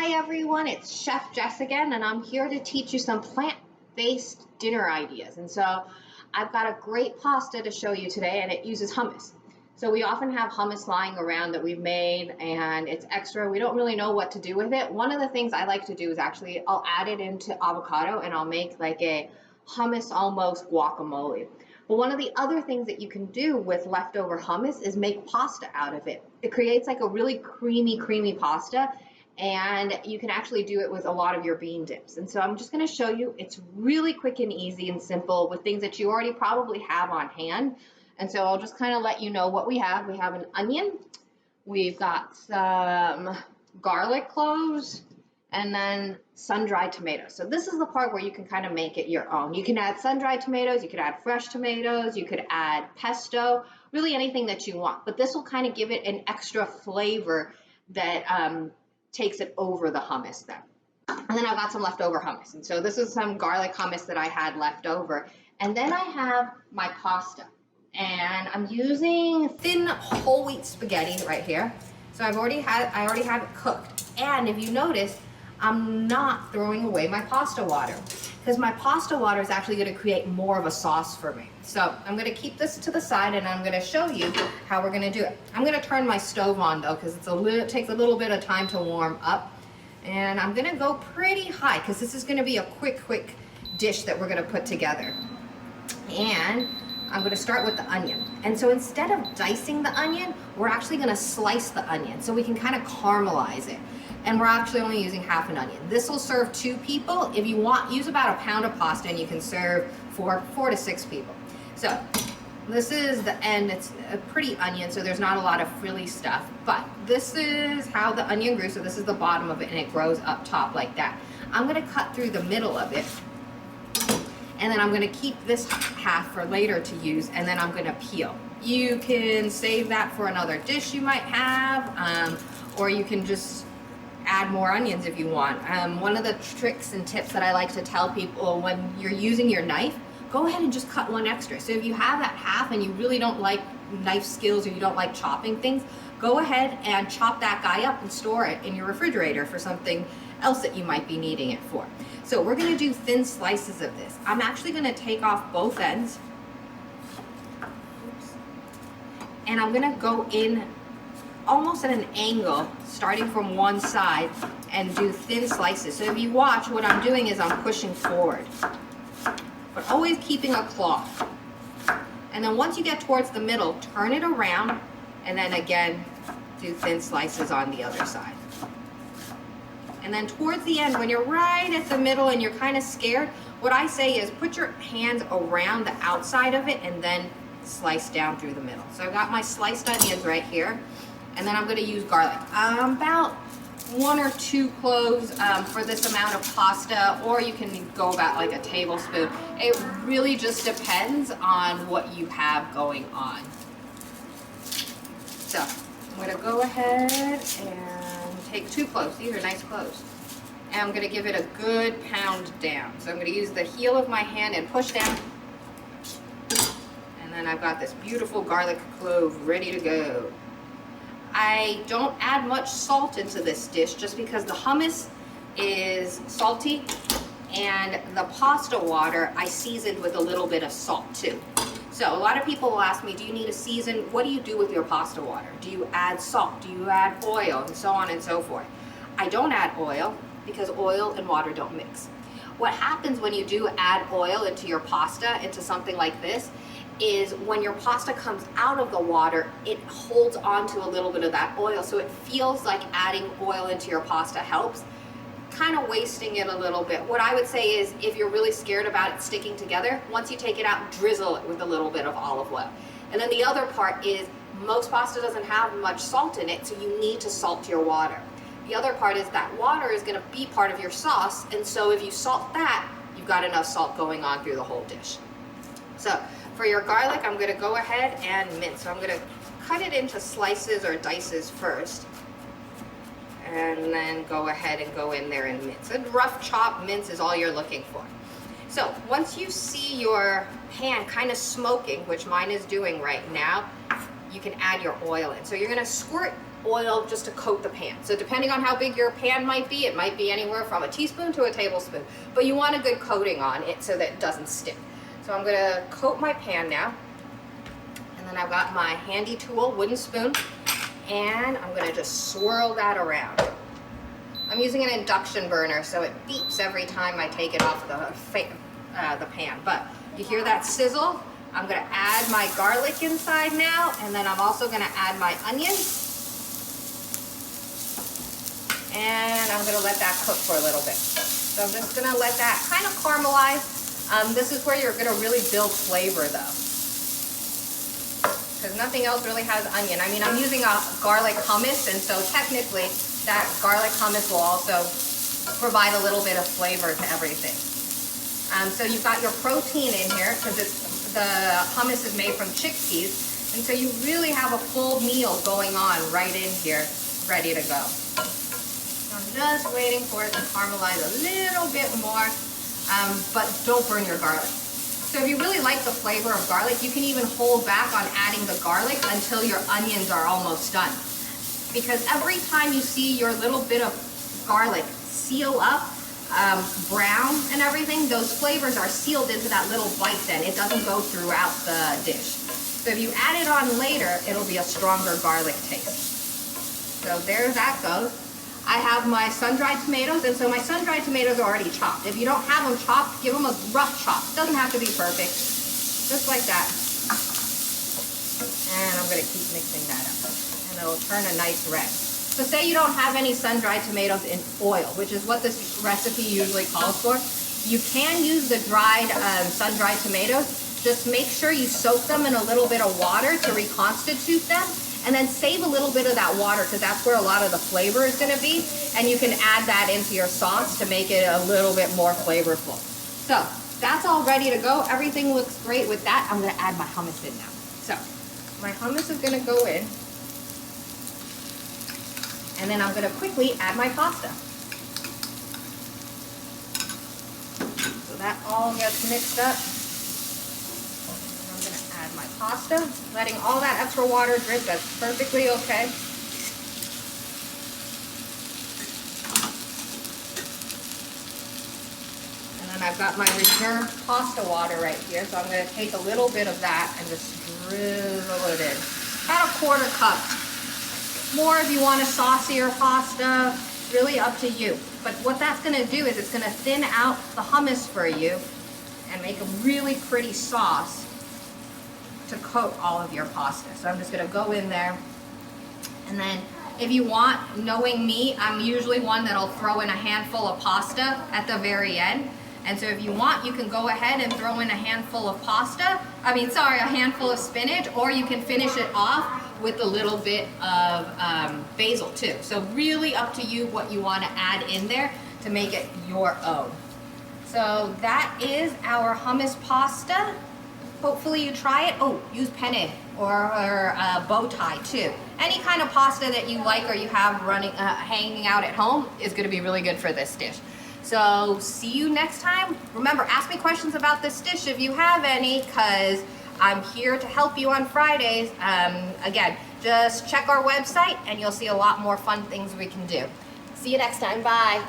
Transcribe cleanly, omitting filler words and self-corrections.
Hi everyone, it's Chef Jess again, and I'm here to teach you some plant-based dinner ideas. And so I've got a great pasta to show you today, and it uses hummus. So we often have hummus lying around that we've made, and it's extra. We don't really know what to do with it. One of the things I like to do is actually I'll add it into avocado, and I'll make like a hummus almost guacamole. But one of the other things that you can do with leftover hummus is make pasta out of it. It creates like a really creamy pasta, and you can actually do it with a lot of your bean dips. And so I'm just going to show you. It's really quick and easy and simple with things that you already probably have on hand. And so I'll just kind of let you know what we have. We have an onion, we've got some garlic cloves, and then sun-dried tomatoes. So this is the part where you can kind of make it your own. You can add sun-dried tomatoes, you could add fresh tomatoes, you could add pesto, really anything that you want. But this will kind of give it an extra flavor that takes it over the hummus then. And then I've got some leftover hummus. And so this is some garlic hummus that I had left over. And then I have my pasta. And I'm using thin whole wheat spaghetti right here. So I already have it cooked. And if you notice, I'm not throwing away my pasta water, because my pasta water is actually going to create more of a sauce for me. So I'm going to keep this to the side, and I'm going to show you how we're going to do it. I'm going to turn my stove on though, because it takes a little bit of time to warm up. And I'm going to go pretty high, because this is going to be a quick dish that we're going to put together. And I'm going to start with the onion. And so instead of dicing the onion, we're actually going to slice the onion so we can kind of caramelize it. And we're actually only using half an onion. This will serve 2 people. If you want, use about a pound of pasta, and you can serve 4 to 6 people. So this is the end. It's a pretty onion, so there's not a lot of frilly stuff. But this is how the onion grew. So this is the bottom of it, and it grows up top like that. I'm going to cut through the middle of it. And then I'm going to keep this half for later to use, and then I'm going to peel. You can save that for another dish you might have, or you can just add more onions if you want. One of the tricks and tips that I like to tell people when you're using your knife, go ahead and just cut one extra. So if you have that half and you really don't like knife skills, or you don't like chopping things, go ahead and chop that guy up and store it in your refrigerator for something else that you might be needing it for. So we're going to do thin slices of this. I'm actually going to take off both ends. And I'm going to go in almost at an angle, starting from one side, and do thin slices. So if you watch, what I'm doing is I'm pushing forward, but always keeping a cloth. And then once you get towards the middle, turn it around, and then again, do thin slices on the other side. And then towards the end, when you're right at the middle and you're kind of scared, what I say is put your hands around the outside of it and then slice down through the middle. So I've got my sliced onions right here. And then I'm going to use garlic. About 1 or 2 cloves for this amount of pasta, or you can go about like a tablespoon. It really just depends on what you have going on. So I'm going to go ahead and take 2 cloves. These are nice cloves. And I'm going to give it a good pound down. So I'm going to use the heel of my hand and push down. And then I've got this beautiful garlic clove ready to go. I don't add much salt into this dish just because the hummus is salty, and the pasta water I seasoned with a little bit of salt too. So a lot of people will ask me, do you need a season? What do you do with your pasta water? Do you add salt? Do you add oil? And so on and so forth. I don't add oil because oil and water don't mix. What happens when you do add oil into your pasta, into something like this, is when your pasta comes out of the water, it holds on to a little bit of that oil, so it feels like adding oil into your pasta helps, kind of wasting it a little bit. What I would say is, if you're really scared about it sticking together, once you take it out, drizzle it with a little bit of olive oil. And then the other part is, most pasta doesn't have much salt in it, so you need to salt your water. The other part is that water is going to be part of your sauce, and so if you salt that, you've got enough salt going on through the whole dish. So for your garlic, I'm going to go ahead and mince. So I'm going to cut it into slices or dices first, and then go ahead and go in there and mince. A rough chop mince is all you're looking for. So once you see your pan kind of smoking, which mine is doing right now, you can add your oil in. So you're going to squirt oil just to coat the pan. So depending on how big your pan might be, it might be anywhere from a teaspoon to a tablespoon. But you want a good coating on it so that it doesn't stick. So I'm gonna coat my pan now. And then I've got my handy tool, wooden spoon, and I'm gonna just swirl that around. I'm using an induction burner, so it beeps every time I take it off the pan. But you hear that sizzle? I'm gonna add my garlic inside now, and then I'm also gonna add my onions. And I'm gonna let that cook for a little bit. So I'm just gonna let that kind of caramelize. This is where you're gonna really build flavor though, because nothing else really has onion. I mean, I'm using a garlic hummus, and so technically that garlic hummus will also provide a little bit of flavor to everything. So you've got your protein in here, because the hummus is made from chickpeas, and so you really have a full meal going on right in here, ready to go. I'm just waiting for it to caramelize a little bit more, but don't burn your garlic. So if you really like the flavor of garlic, you can even hold back on adding the garlic until your onions are almost done. Because every time you see your little bit of garlic seal up, brown and everything, those flavors are sealed into that little bite then. It doesn't go throughout the dish. So if you add it on later, it'll be a stronger garlic taste. So there that goes. I have my sun-dried tomatoes, and so my sun-dried tomatoes are already chopped. If you don't have them chopped, give them a rough chop. It doesn't have to be perfect, just like that. And I'm gonna keep mixing that up, and it'll turn a nice red. So say you don't have any sun-dried tomatoes in oil, which is what this recipe usually calls for. You can use the dried, sun-dried tomatoes. Just make sure you soak them in a little bit of water to reconstitute them, and then save a little bit of that water, because that's where a lot of the flavor is going to be, and you can add that into your sauce to make it a little bit more flavorful. So that's all ready to go. Everything looks great with that. I'm going to add my hummus in now. So my hummus is going to go in, and then I'm going to quickly add my pasta. So that all gets mixed up. My pasta, letting all that extra water drip. That's perfectly okay. And then I've got my reserved pasta water right here, so I'm going to take a little bit of that and just drizzle it in. About a quarter cup. More if you want a saucier pasta, really up to you. But what that's going to do is it's going to thin out the hummus for you and make a really pretty sauce to coat all of your pasta. So I'm just gonna go in there, and then if you want, knowing me, I'm usually one that'll throw in a handful of pasta at the very end. And so if you want, you can go ahead and throw in a handful of a handful of spinach, or you can finish it off with a little bit of basil too. So really up to you what you want to add in there to make it your own. So that is our hummus pasta. Hopefully you try it. Oh, use penne or a bow tie too. Any kind of pasta that you like or you have running, hanging out at home is going to be really good for this dish. So see you next time. Remember, ask me questions about this dish if you have any, because I'm here to help you on Fridays. Again, just check our website and you'll see a lot more fun things we can do. See you next time. Bye.